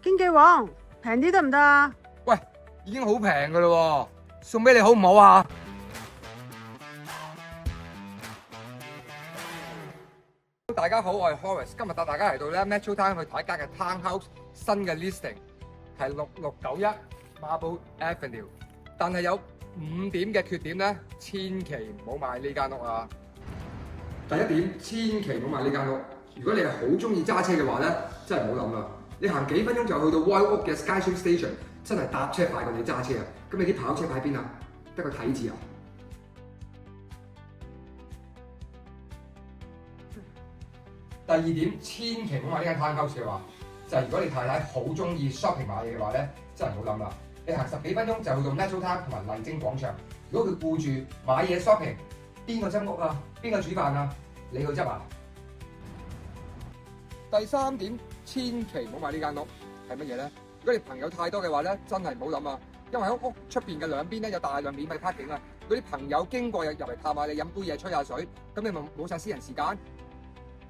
經紀王，平啲得唔得啊？喂，已經好平噶啦，送俾你好唔好啊？大家好，我係 Horace， 今日帶大家嚟到咧 Metro Town 去睇一間嘅 Townhouse 新嘅 listing， 係6691 Marble Avenue， 但係有5點嘅缺點咧，千祈唔好買呢間屋啊！第一點，千祈唔好買呢間屋。如果你係好中意揸車嘅話咧，真係唔好諗啦。你行幾分鐘就去到 White Oak 嘅 Skytrain Station， 真係搭車快過你揸車啊！咁你啲跑車擺邊啊？得個睇字啊！第二點，千祈唔好買呢間 townhouse 嘅話，就係如果你太太好中意 shopping 買嘢嘅話咧，真係唔好諗啦。你行10幾分鐘就去到 Metro Town 同埋麗晶廣場。如果佢顧住買嘢 shopping， 邊個執屋啊？邊個煮飯啊？你去執啊？第三點，千祈唔好買呢間屋係乜嘢咧？如果你朋友太多嘅話咧，真係唔好諗啊！因為喺屋出邊嘅兩邊咧有大量免費 parking 啊！嗰啲朋友經過入嚟探下你，飲杯嘢吹下水，咁你咪冇晒私人時間。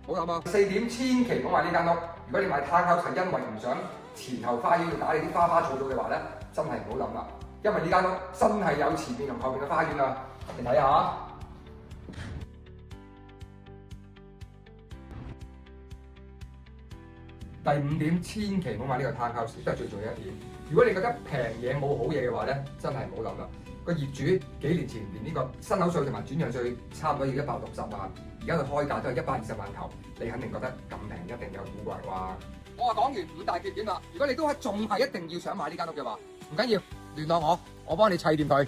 好諗啊！4點，千祈唔好買呢間屋。如果你買 townhouse 係因為唔想前後花園要打理啲花花草草嘅話咧，真係唔好諗啦。因為呢間屋真係有前面同後面嘅花園啊！你睇下。第5點，千祈唔好買呢個 townhouse，都係最重要一點。如果你覺得平嘢冇好嘢嘅話咧，真係唔好諗啦。個業主幾年前連呢個新樓稅同埋轉讓稅差唔多要160萬，而家佢開價都係120萬頭，你肯定覺得咁平一定有古怪啩？我話講完5大缺點啦，如果你都仲係一定要想買呢間屋嘅話，唔緊要，聯絡我，我幫你砌掂佢。